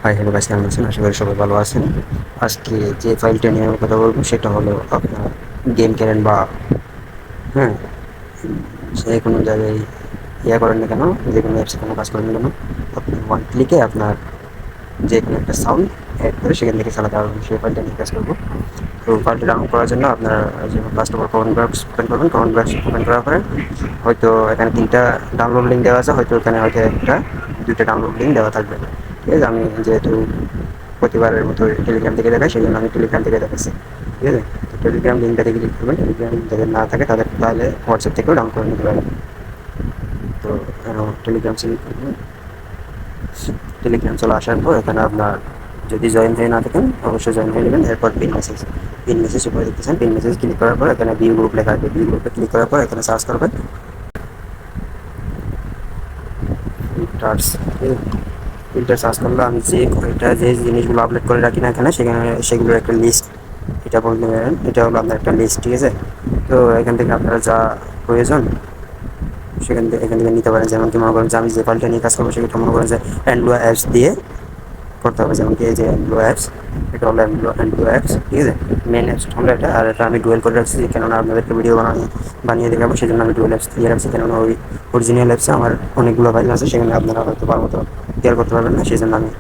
Hi hello guys, কেমন আছেন? আশা করি সবাই ভালো আছেন। আজকে যে ফাইলটা নিয়ে আমি কথা বলবো সেটা হলো আপনার গেম খেলেন বা হ্যাঁ যে কোনো জায়গায় করেন না কেন, যে কোনো অ্যাপসে কোনো কাজ করেন না কেন, আপনি ওয়ান ক্লিকে আপনার যে কোনো একটা সাউন্ড অ্যাড করে সেখান থেকে চালাতে পারবেন। সেই ফাইলটা নিয়ে কাজ করবো। তো ফাইলটা ডাউনলোড করার জন্য আপনার যেমন first of all comment box open করবেন। কমেন্ট বক্স ওপেন করার পরে হয়তো এখানে 3টা ডাউনলোড লিঙ্ক দেওয়া আছে, হয়তো এখানে হয়তো একটা 2টা ডাউনলোড লিঙ্ক দেওয়া থাকবে। ঠিক আছে, আমি যেহেতু প্রতিবারের মতো টেলিগ্রাম থেকে দেখাই, সেই জন্য আমি টেলিগ্রাম থেকে দেখাচ্ছি। ঠিক আছে, তো টেলিগ্রাম লিঙ্কটাতে ক্লিক করবেন। টেলিগ্রাম যাদের না থাকে তাদের তাহলে হোয়াটসঅ্যাপ থেকেও ডাউনলোড করে নিতে পারেন। তো টেলিগ্রাম সিলেক্ট করবেন। টেলিগ্রাম চলে আসার পর এখানে আপনার যদি জয়েন হয়ে না থাকেন অবশ্যই জয়েন হয়ে নেবেন। এরপর পিন মেসেজ উপরে দেখতেছেন, পিন মেসেজ ক্লিক করার পর এখানে ভিউ গ্রুপ লেখা আছে, ভিউ গ্রুপে ক্লিক করার পর এখানে সার্চ করবেন ফিল্টার্স। ফিল্টার সার্চ করলে আমি যে জিনিসগুলো আপলোড করে রাখি না এখানে, সেগুলোর একটা লিস্ট, এটা বলতে পারেন এটা হলো আপনার একটা লিস্ট। ঠিক আছে, তো এখান থেকে আপনারা যা প্রয়োজন এখান থেকে নিতে পারেন। যেমন কি মনে করেন যে আমি যে ফাইলটা নিয়ে কাজ করবো সেটা মনে করেন যে অ্যান্ড্রয়েড অ্যাপস দিয়ে করতে হবে। যেমন কি এই যে অ্যান্ড্রয়েড অ্যাপস, এটা হলো অ্যান্ড্রয়েড অ্যাপস। ঠিক আছে, মেন অ্যাপস হলো এটা, আর এটা আমি ডুয়েল করে রাখছি কেননা আপনাদেরকে ভিডিও বানিয়ে দেখাবো, সেই জন্য আমি ডুয়েল অ্যাপস দিয়ে রাখছি। কেননা ওই অরিজিনাল অ্যাপসে আমার অনেকগুলো ফাইল আছে, সেখানে আপনারা হয়তো ভালো মতো ক্লিয়ার করতে পারবেন না, সেই জন্য আমি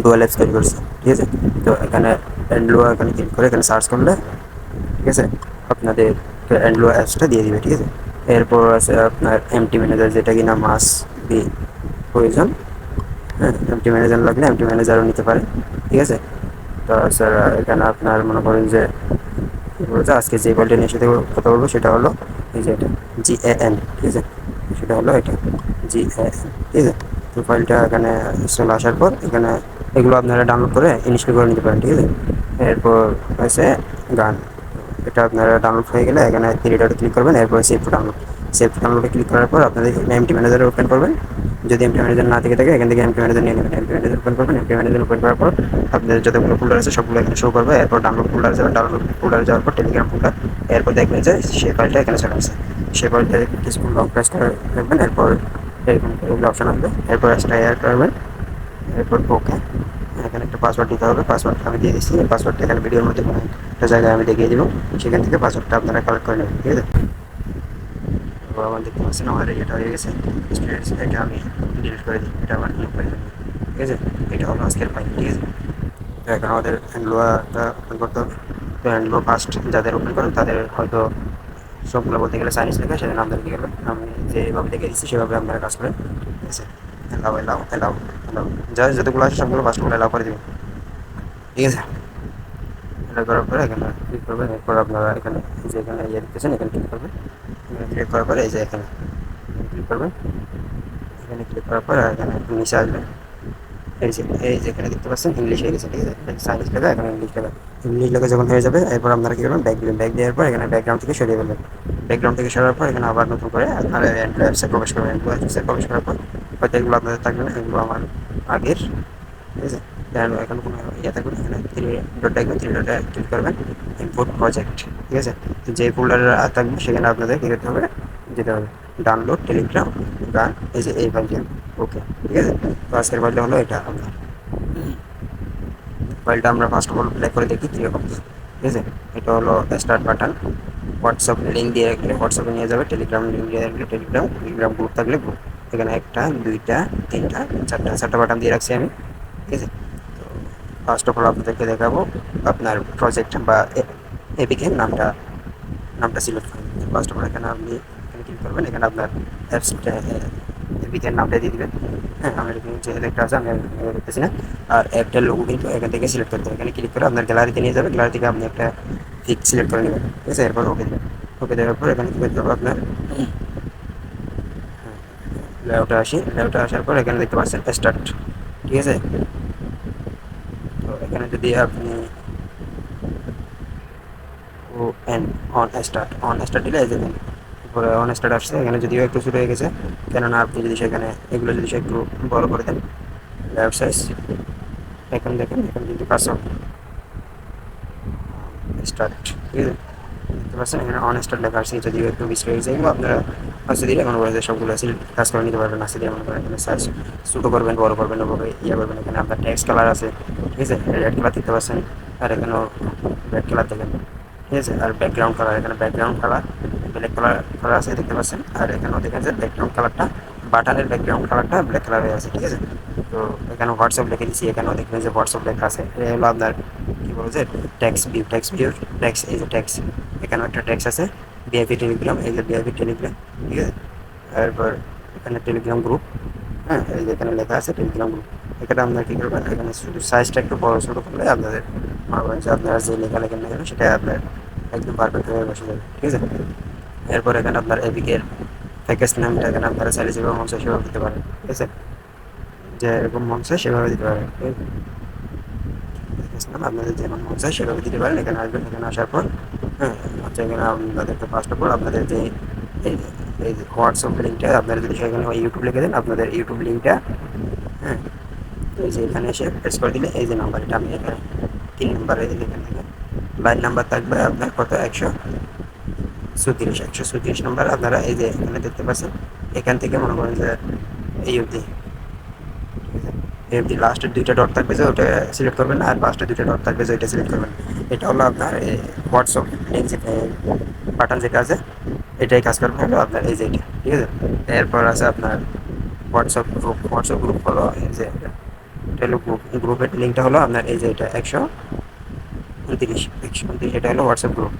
ডুয়েল অ্যাপস তৈরি করছি। ঠিক আছে, তো এখানে এখানে ক্লিক করে এখানে সার্চ করলে ঠিক আছে আপনাদের অ্যাপসটা দিয়ে দিবে। ঠিক আছে, এরপর আছে আপনার এমটি ম্যানেজার, যেটা কিনা মাস বি প্রয়োজন। হ্যাঁ, এমটি ম্যানেজার লাগলে এমটি ম্যানেজারও নিতে পারে। ঠিক আছে, তো স্যার এখানে আপনার মনে করেন যে আজকে যে ফাইলটা নিয়ে সাথে কথা বলবো সেটা হলো এই যে এটা GAN। ঠিক আছে, সেটা হলো এটা GAN। ঠিক আছে, তো ফাইলটা এখানে চলে আসার পর এখানে এগুলো আপনারা ডাউনলোড করে ইনস্টল করে নিতে পারেন। ঠিক আছে, এরপর আছে গান, এটা আপনারা ডাউনলোড হয়ে গেলে এখানে থ্রি ডটে ক্লিক করবেন। এরপর সেভ টু ডাউনলোডে ক্লিক করার পর আপনাদের এমটি ম্যানেজারে ওপেন করবেন। যদি এমটি ম্যানেজার না থেকে থাকে এখান থেকে এমটি ম্যানেজার নিয়ে নেবেন। এমটি ম্যানেজার ওপেন করবেন। এমটি ম্যানেজার ওপেন করার পর আপনাদের যতগুলো ফোল্ডার আছে সবগুলো এখানে শো করবে। এরপর ডাউনলোড ফোল্ডার যাবেন, ডাউনলোড ফোল্ডারে যাওয়ার পর টেলিগ্রাম ফোল্ডার, এরপর দেখবেন যে সেই ফাইলটা এখানে চলে আসছে। সেই ফাইলটা কিছুক্ষণ লং প্রেস করে দেখবেন, এরপর এরকম এগুলো অপশন আসবে। এরপর এক্সট্রা অ্যাড করবেন, এরপর ওকে। এখানে একটা পাসওয়ার্ড দিতে হবে, পাসওয়ার্ড আমি দিয়ে দিচ্ছি। পাসওয়ার্ডটা এখানে ভিডিওর মধ্যে কোনো একটা জায়গায় আমি দেখিয়ে দিব, সেখান থেকে পাসওয়ার্ডটা আপনারা কালেক্ট করে নেবেন। ঠিক আছে, তো আমার দেখতে পাচ্ছেন আমার এটা হয়ে গেছে স্টুডেন্টস, এটা আমি ডিলিট করে দিই, এটা আমার নিয়োগ করে দিই। ঠিক আছে, এটা হলো আজকের ফাইল। ঠিক আছে, তো এখন আমাদের হ্যান্ডলোয়াটা ওপেন করতে হবে। তো হ্যান্ডলো ফার্স্ট যাদের ওপেন করেন তাদের হয়তো সবগুলো বলতে গেলে চাইনিজ লেখা, সেজন্য আপনাদেরকে গেলে আমি যেভাবে দেখে দিচ্ছি সেভাবে আপনারা কাজ করেন। ঠিক আছে, এলাও এলাও এলাও এলাও, যা যতগুলো আছে সবগুলো ফার্স্ট করে এলাও করে দেবেন। ঠিক আছে, এটা করার পরে এখানে ক্লিক করবেন। এরপর আপনারা এখানে যে এখানে দেখতেছেন এখানে ক্লিক করবেন। এখানে ক্লিক করার পরে এই যে এখানে ক্লিক করবেন। এখানে ক্লিক করার পরে এখানে নিচে আসবেন। এই যে এখানে দেখতে পাচ্ছেন ইংলিশ হয়ে গেছে। ঠিক আছে, চাইনিজ লেখা এখানে ইংলিশ লেখা। ইংলিশ লেখা যখন হয়ে যাবে এরপর আপনারা কী করবেন, ব্যাক দিবেন। ব্যাক দেওয়ার পর এখানে ব্যাকগ্রাউন্ড থেকে সরিয়ে ফেলবেন। ব্যাকগ্রাউন্ড থেকে সরার পর এখানে আবার নতুন করে আপনারা অ্যাপসে প্রবেশ করবেন। অ্যাপসে প্রবেশ করার পর হয়তো এগুলো আপনাদের থাকবে না, এগুলো আমার আগের। ঠিক আছে, এখন কোনো থাকবে না, এখানে থ্রি ডটে ক্লিক করবেন, ইম্পোর্ট প্রজেক্ট। ঠিক আছে, তো যে ফোল্ডারে থাকবে সেখানে আপনাদের কী করতে হবে, যেতে হবে ডাউনলোড টেলিগ্রাম গান, এই যে এই ফাইলটি। ওকে, ঠিক আছে, তো আজকের ফাইলটা হলো এটা। আপনার ফাইলটা আমরা ফার্স্ট অফ অল প্লে করে দেখি কীরকম। ঠিক আছে, এটা হলো স্টার্ট বাটন। হোয়াটসঅ্যাপ লিঙ্ক দিয়ে রাখলে হোয়াটসঅ্যাপে নিয়ে যাবে, টেলিগ্রাম লিঙ্ক দিয়ে রাখলে টেলিগ্রাম গ্রুপ থাকলে গ্রুপ। এখানে একটা দুইটা তিনটা চারটা বাটন দিয়ে রাখছি আমি। ঠিক আছে, তো ফার্স্ট অফ অল আপনাদেরকে দেখাবো আপনার প্রজেক্ট বা এপিকে নামটা সিলেক্ট করবেন। ফার্স্ট অফ অল এখানে আপনি এখানে ক্লিক করবেন। এখানে আপনার অ্যাপসটা এপিকের নামটা দিয়ে দিবেন। হ্যাঁ, আমার এখানে যে একটা আছে আমি দেখতেছি না। আর অ্যাপটার লোগো কিন্তু এখান থেকে সিলেক্ট করতে হবে। এখানে ক্লিক করে আপনার গ্যালারিতে নিয়ে যাবে, গ্যালারি থেকে আপনি একটা পিক সিলেক্ট করে নেবেন। ঠিক আছে, এরপর ওকে দেবেন। ওকে দেওয়ার পর এখানে কী করতে হবে আপনার লেআউটে আসার পর এখানে দেখতে পাচ্ছেন স্টার্ট। ঠিক আছে, তো এখানে যদি আপনি ও এন অন স্টার্ট দিলে এই যে পরে অন স্টার্ট আসছে। এখানে যদিও একটু শুরু হয়ে গেছে, কেননা আপনি যদি সেখানে এগুলো যদি সে একটু বড় করে দেন লেআউট সাইজ, এখন দেখেন এখানে কিন্তু কাজ স্টার্ট। ঠিক আছে, দেখতে পাচ্ছেন এখানে অন স্টার্ট লেখা আসছে, যদিও একটু বেশি হয়ে গেছে। এগুলো আপনারা আস্তে দিলে মনে করেন যে সবগুলো কাজ করে নিতে পারবেন। আস্তে দিয়ে মনে করেন এখানে সাইজ ছোটো করবেন, বড় করবেন, ওভাবে ইয়ে করবেন। এখানে আপনার টেক্সট কালার আছে, ঠিক আছে, রেড কালার দেখতে পাচ্ছেন, আর এখানেও রেড কালার দেখেন, ঠিক আছে। আর ব্যাকগ্রাউন্ড কালার, এখানে ব্যাকগ্রাউন্ড কালার ব্ল্যাক কালার করা আছে দেখতে পাচ্ছেন। আর এখানেও দেখেন যে ব্যাকগ্রাউন্ড কালারটা, বাটনের ব্যাকগ্রাউন্ড কালারটা ব্ল্যাক কালারে আছে, ঠিক আছে। তো এখানে হোয়াটসঅ্যাপ লিখে দিচ্ছি, এখানেও দেখবেন যে হোয়াটসঅ্যাপ লেখা আছে। এটা হলো আপনার কী বলবো যে টেক্সট ভিউ টেক্সট, এই যে টেক্সট, এখানেও একটা টেক্সট আছে, ভিআইপি টেলিগ্রাম, এই যে ভিআইপি টেলিগ্রাম, ঠিক আছে। তারপর এখানে টেলিগ্রাম গ্রুপ, হ্যাঁ, এই যে এখানে লেখা আছে টেলিগ্রাম গ্রুপ। এখানে আপনারা কী করবেন, এখানে শুধু সাইজটা একটু বড় ছোটো করলে আপনাদের মনে করেন যে আপনারা যে লেখা লেখেন না কেন সেটা আপনার একদম পারফেক্ট হয়ে বসে যাবে, ঠিক আছে। এরপর এখানে আপনার এপিকের প্যাকেজ নামটা এখানে আপনারা চাইলে যেভাবে মন চায় সেভাবে দিতে পারেন, ঠিক আছে, যে এরকম মন চায় সেভাবে দিতে পারেন, ঠিক আছে। প্যাকেজ নাম আপনাদের যেমন মন চায় সেভাবে দিতে পারেন। এখানে আসবেন, এখানে আসার পর হ্যাঁ, হচ্ছে এখানে আপনাদেরকে ফার্স্ট অফ অল আপনাদের যে এই এই হোয়াটসঅ্যাপ লিঙ্কটা আপনারা যদি সেখানে ইউটিউব লিখে দেন, আপনাদের ইউটিউব লিঙ্কটা, হ্যাঁ, এই যে এখানে এসে প্রেস করে দিলে এই যে নাম্বার, এটা আমি এখানে 3 নম্বরে এখান থেকে লাইন নাম্বার থাকবে আপনার কত, 134 আপনারা এই যে এখানে দেখতে পাচ্ছেন। এখান থেকে মনে করেন যে এই অবধি, এই অবধি লাস্টের 2টা ডট থাকবে যে ওটা সিলেক্ট করবেন, আর লাস্টের 2টা ডট থাকবে যে ওইটা সিলেক্ট করবেন। এটা হলো আপনার হোয়াটসঅ্যাপ লিঙ্ক, যেটা বাটন যেটা আছে এটাই কাজ করবে হলো আপনার এই যে এটা, ঠিক আছে। এরপর আছে আপনার হোয়াটসঅ্যাপ গ্রুপ হলো এই যে এটা হলো গ্রুপের লিঙ্কটা হলো আপনার এই যে এটা 129, এটা হলো হোয়াটসঅ্যাপ গ্রুপ।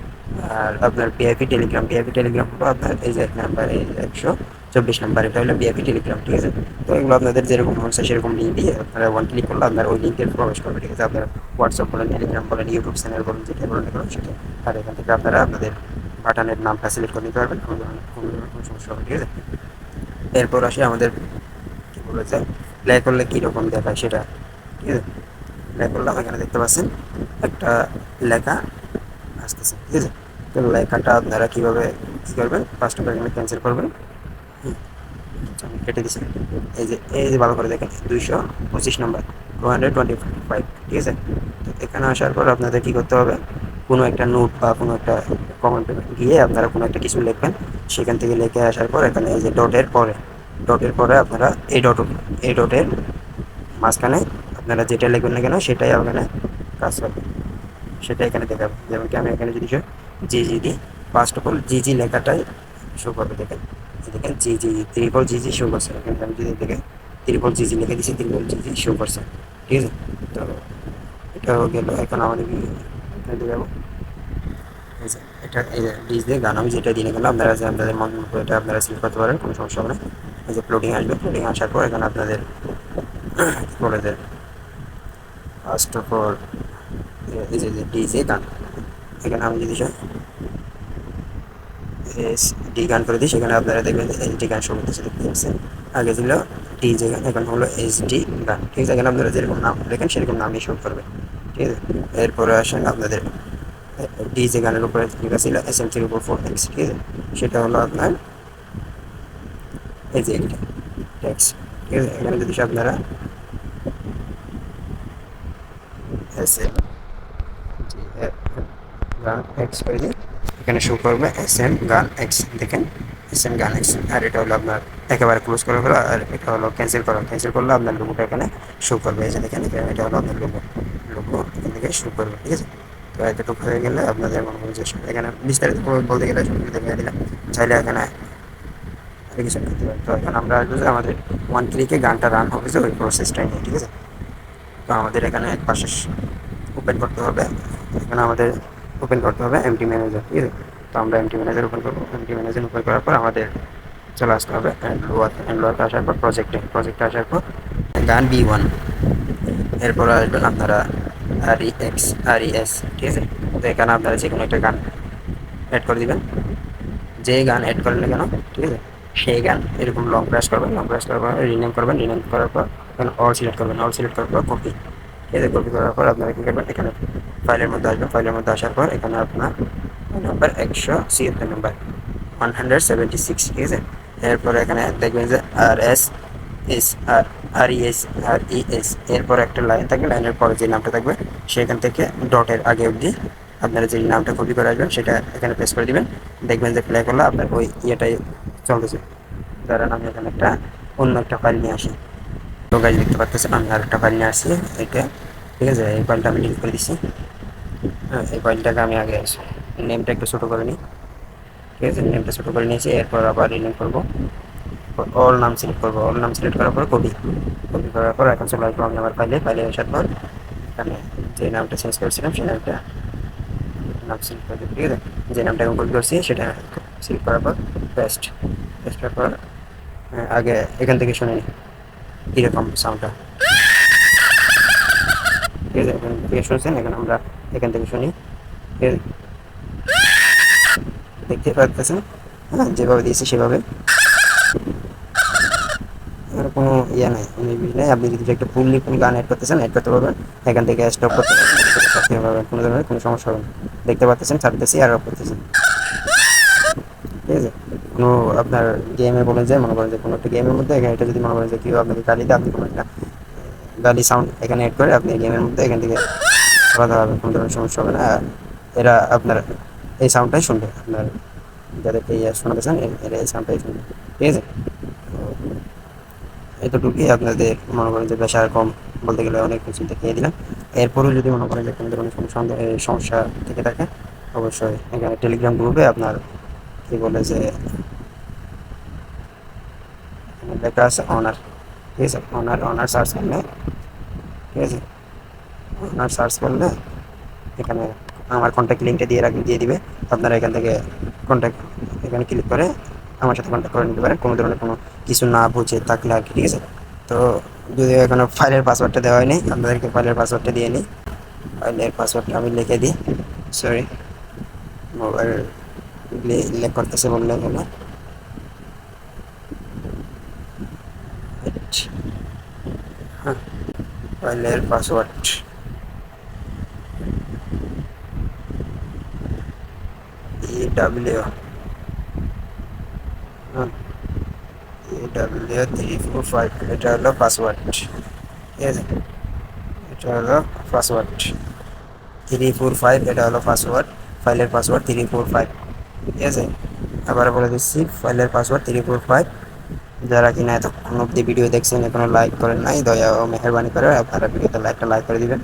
আর আপনার ভিআইপি টেলিগ্রাম হলো আপনার এই যে নাম্বার, এই 124 নাম্বার, এটা হলো ভিআইপি টেলিগ্রাম, ঠিক আছে। তো এগুলো আপনাদের যেরকম মন চায় সেরকম লিঙ্ক দিয়ে আপনারা ওয়ান ক্লিক করলে আপনার ওই লিঙ্কে প্রবেশ করবে, ঠিক আছে। আপনারা হোয়াটসঅ্যাপ বলেন, টেলিগ্রাম বলেন, ইউটিউব চ্যানেল বলেন, যেটা বলেন এগুলো সেটা। আর এখান থেকে আপনারা আপনাদের বাটনের নামটা সিলেক্ট করে নিতে পারবেন, কোনো সমস্যা হবে, ঠিক আছে। এরপর আসে আমাদের কী বলেছে প্লে করলে কীরকম দেখায় সেটা, ঠিক আছে। প্লে করলাম, এখানে দেখতে পাচ্ছেন একটা লেখা আসতেছে, ঠিক আছে। তো লেখাটা আপনারা কীভাবে কী করবেন, ফার্স্ট অফ এখানে ক্যান্সেল করবেন, আমি কেটে দিচ্ছি। এই যে ভালো করে দেখেন 225 নম্বর, 225, ঠিক আছে। তো এখানে আসার পর আপনাদের কী করতে হবে, কোনো একটা নোট বা কোনো একটা কমেন্ট গিয়ে আপনারা কোনো একটা কিছু লিখবেন। সেখান থেকে লিখে আসার পর এখানে এই যে ডটের পরে আপনারা এই ডটের মাঝখানে আপনারা যেটা লিখবেন না কেন সেটাই ওখানে কাজ করবে, সেটা এখানে দেখাবে। যেমন কি আমি এখানে যদি জি দিই, ফার্স্ট অফ অল জি লেখাটাই শো করবে, দেখেন দেখেন জি ত্রিপল জি শো করছে। এখানে আমি যদি দেখে ত্রিপল জি লিখে দিচ্ছি, ত্রিপল জি শো করছে, ঠিক আছে। তো এটাও গেল। এখন আমাদের এখানে যাবো, এটা এই যে ডিজ দিয়ে গান আমি যেটা দিয়ে গেলাম, আপনারা যে আপনাদের মন মতো এটা আপনারা সিলেক্ট করতে পারেন, কোনো সমস্যা হবে না। এই যে ফ্লোটিং আসবে, ফ্লোটিং আসার পর এখানে আপনাদের বলে দেয় ফার্স্ট অফ অল এই যে ডিজে গান, এখানে আমি যদি এস ডি গান করে দিই, সেখানে আপনারা দেখবেন যে এইচ ডি গান শো করতেছে, দেখতে পাচ্ছেন। আগে ছিল ডিজে গান, এখন হলো এইচ ডি গান, ঠিক আছে। এখানে আপনারা যেরকম নাম দেখেন সেরকম নামই শো করবে, ঠিক আছে। এরপরে আসেন আপনাদের ডিজে গানের উপরে লেখা ছিল SM304X, ঠিক আছে। সেটা হলো আপনার এই যে টেক্সট, ঠিক আছে। এখানে যদি আপনারা এস এম জি গান এক্স করে দিই, এখানে শো করবে SM গান X, দেখেন SM গান X। আর এটা হলো আপনার একেবারে ক্লোজ করা হলো, আর এটা হলো ক্যান্সেল করলে আপনার লোগোটা এখানে শো করবে, এই যে দেখেন এটা হলো আপনার লোগো এখান থেকে শো করবে, ঠিক আছে। তো এতটুকু হয়ে গেলে আপনাদের মনে হয় যে এখানে বিস্তারিত বলতে গেলে দেখে দিলাম, চাইলে এখানে কিছু করতে পারেন। তো এখন আমরা আসবো যে আমাদের ওয়ান ক্লিকে গানটা রান হবে যে ওই প্রসেসটাই নিয়ে, ঠিক আছে। তো আমাদের এখানে এক পাশে ওপেন করতে হবে, এখানে আমাদের ওপেন করতে হবে এমটি ম্যানেজার, ঠিক আছে। তো আমরা এমটি ম্যানেজার ওপেন করবো, এমটি ম্যানেজার ওপেন করার পর আমাদের চলে আসতে হবে অ্যান্ড্রয়েডে আসার পর প্রজেক্টে আসার পর গান B1, এরপর আসবেন আপনারা RES, ঠিক আছে। তো এখানে আপনারা যে কোনো একটা গান অ্যাড করে দিবেন, যে গান অ্যাড করেন না কেন, ঠিক আছে, সেই গান এরকম লং প্রেস করবেন, লং প্রেস করার পর রিনেম করার পর এখানে অল সিলেক্ট করবেন, অল সিলেক্ট করার পর কপি, ঠিক আছে। কপি করার পর আপনারা কী করবেন, এখানে ফাইলের মধ্যে আসবেন, ফাইলের মধ্যে আসার পর এখানে আপনার নাম্বার 176 নাম্বার 176, ঠিক আছে। এরপর এখানে দেখবেন যে RS RES, এরপর একটা লাইন থাকবে, লাইনের পরে যে নামটা থাকবে সেখান থেকে ডটের আগে অবধি আপনারা যে নামটা কপি করে আসবেন সেটা এখানে প্রেস করে দিবেন। দেখবেন যে প্লে করলে আপনার ওই ইয়েটাই চলতেছে। ধরেন আমি এখানে একটা অন্য একটা ফাইল নিয়ে আসি। তো গাইজ দেখতে পাচ্ছেন আমি আর একটা ফাইল নিয়ে আসছি, এটা ঠিক আছে। এই ফাইলটা আমি ডিলিট করে দিচ্ছি। হ্যাঁ, এই ফাইলটাকে আমি আগে নেমটা একটু ছোটো করে নিই। ঠিক আছে, নেমটা ছোটো করে নিয়েছি। এরপর আবার রিনেম করবো, অল নাম সিলেক্ট করবো। অল নাম সিলেক্ট করার পর কপি, কপি করার পর এখন চলে আসবো আমি আমার ফাইলে। ফাইলে আসার পর এখানে যে নামটা চেঞ্জ করেছিলাম সেই নামটা নাম সিলেক্ট করে দেবো। ঠিক আছে, যে নামটা এখন কপি করছি সেটা সিলেক্ট করার পর পেস্ট, পেস্ট করার পর আগে এখান থেকে শুনে নিই কীরকম সাউন্ডটা। ঠিক আছে, এখান থেকে শুনছেন, এখন আমরা এখান থেকে শুনি। ঠিক আছে, দেখতে পাচ্ছেন, হ্যাঁ যেভাবে দিয়েছি সেভাবে, আর কোনো ইয়ে নাই, নেই। আপনি যদি একটা ফুললি ফুল গান অ্যাড করতে চান অ্যাড করতে পারবেন, এখান থেকে স্টপ করতে পারবেন, কোনো ধরনের কোনো সমস্যা হবে না। দেখতে পাচ্ছেন ছাড়তেছি আর অফ করতেছি। ঠিক আছে, কোনো আপনার গেমে বলে যে মনে করেন যে কোনো একটা গেমের মধ্যে এখানে এটা যদি মনে করেন যে কেউ আপনাকে গালিতে, আপনি কোনো একটা গালি সাউন্ড এখানে অ্যাড করে আপনি গেমের মধ্যে এখান থেকে আলাদা হবে, কোনো ধরনের সমস্যা হবে না। এরা আপনার এই সাউন্ডটাই শুনবে, আপনার যাদেরকে ইয়ে শোনাতে চান এরা এই সাউন্ডটাই শুনবে। ঠিক আছে, এতটুকুই আপনাদের মনে করেন যে প্রেশার কম বলতে গেলে অনেক কিছু দেখিয়ে দিলাম। এরপরেও যদি মনে করেন যে কোনো ধরনের কোনো সমস্যা থেকে থাকে অবশ্যই এখানে টেলিগ্রাম গ্রুপে আপনার কি বলে যে এখানে লেখা আছে অনার। ঠিক আছে, অনার, অনার সার্চ করলে, ঠিক আছে, অনার সার্চ করলে এখানে আমার কন্ট্যাক্ট লিঙ্কটা দিয়ে দিবে। আপনারা এখান থেকে কন্ট্যাক্ট এখানে ক্লিক করে আমার সাথে কন্ট্যাক্ট করে নিতে পারেন কোনো ধরনের কোনো কিছু না বুঝে থাকলে আর কি। ঠিক আছে, তো যদিও এখনো ফাইলের পাসওয়ার্ডটা দেওয়া হয়নি, আপনাদেরকে ফাইলের পাসওয়ার্ডটা দিয়ে নিই। ফাইলের পাসওয়ার্ডটা আমি লিখে দিই। সরি, মোবাইল উল্লেখ করতেছে বললে হলো। হ্যাঁ, ফাইলের পাসওয়ার্ড EW, হ্যাঁ, EW345, এটা হলো পাসওয়ার্ড। ঠিক আছে, এটা হলো পাসওয়ার্ড 345, এটা হলো পাসওয়ার্ড, ফাইলের পাসওয়ার্ড 345। ঠিক আছে, আবার বলে দিচ্ছি ফাইলের পাসওয়ার্ড 345। যারা কিনা এতক্ষণ অব্দি ভিডিও দেখছেন এখনো লাইক করেন নাই, দয়া ও মেহরবানি করে আপনারা ভিডিওতে একটা লাইক করে দিবেন।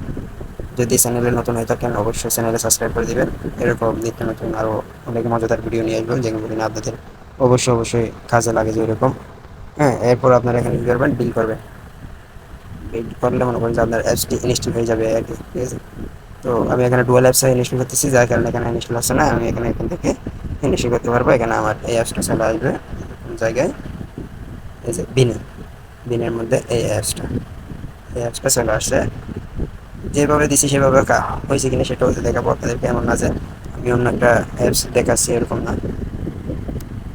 যদি চ্যানেলে নতুন হয়ে থাকেন অবশ্যই চ্যানেলে সাবস্ক্রাইব করে দিবেন। এরকম নিত্য নতুন আরও অনেক মজাদার ভিডিও নিয়ে আসবেন যেগুলো কিনা আপনাদের অবশ্যই অবশ্যই কাজে লাগে যেরকম। হ্যাঁ, এরপর আপনারা এখানে কী করবেন, বিল করবেন। বিল করলে মনে করেন যে আপনার অ্যাপসটি ইনস্টল হয়ে যাবে আর কি। ঠিক আছে, তো আমি এখানে ডুয়াল অ্যাপসে ইনস্টল করতেছি, যার কারণে এখানে ইনস্টল হচ্ছে না। আমি এখান থেকে ইনস্টল করতে পারবো। এখানে আমার এই অ্যাপসটা চলে আসবে জায়গায়, এই যে বিনে, বিনের মধ্যে এই অ্যাপসটা চলে আসছে। যেভাবে দিছি সেভাবে হয়েছে কিনা সেটা হতে দেখাবো আপনাদেরকে। এমন না যে আমি অন্য একটা অ্যাপস দেখাচ্ছি, এরকম না।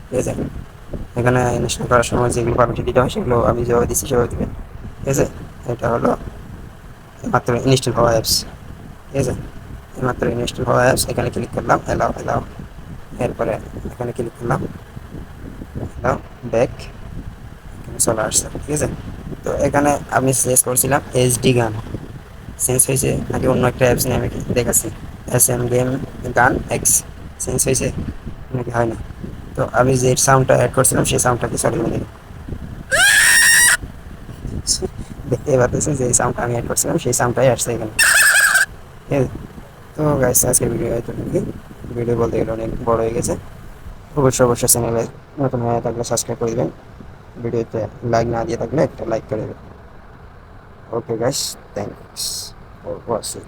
ঠিক আছে, এখানে ইনস্টল করার সময় যেগুলো পারমিশন দিতে হয় সেগুলো আমি যেভাবে দিচ্ছি সেভাবে দেবেন। ঠিক আছে, এটা হলো মাত্র ইনস্টল হওয়া অ্যাপস। ঠিক আছে, মাত্র ইনস্টল হওয়া অ্যাপস। এখানে ক্লিক করলাম অ্যালাও, অ্যালাও, এরপরে এখানে ক্লিক করলাম অ্যালাও, ব্যাক, এখানে চলে আসছে। ঠিক আছে, তো এখানে আমি সার্চ করছিলাম HD গান, চেঞ্জ হয়েছে নাকি অন্য একটা অ্যাপস নিয়ে আমি দেখাচ্ছি SM গেম গান এক্স, চেঞ্জ হয়েছে নাকি হয় না। তো আমি যে সাউন্ডটা অ্যাড করছিলাম সেই সাউন্ডটা কি চলে গেলে দেখতে পাচ্ছেন যে সাউন্ডটা আমি অ্যাড করছিলাম সেই সাউন্ডটাই আসছে এখানে। ঠিক আছে, তো গাইস আজকের ভিডিও এতটুকুই। ভিডিও বলতে গেলে অনেক বড় হয়ে গেছে। অবশ্যই অবশ্যই চ্যানেলে নতুন হয়ে থাকলে সাবস্ক্রাইব করে দেবেন। ভিডিওতে লাইক না দিয়ে থাকলে একটা লাইক করে দেবেন। Okay guys, thanks for watching.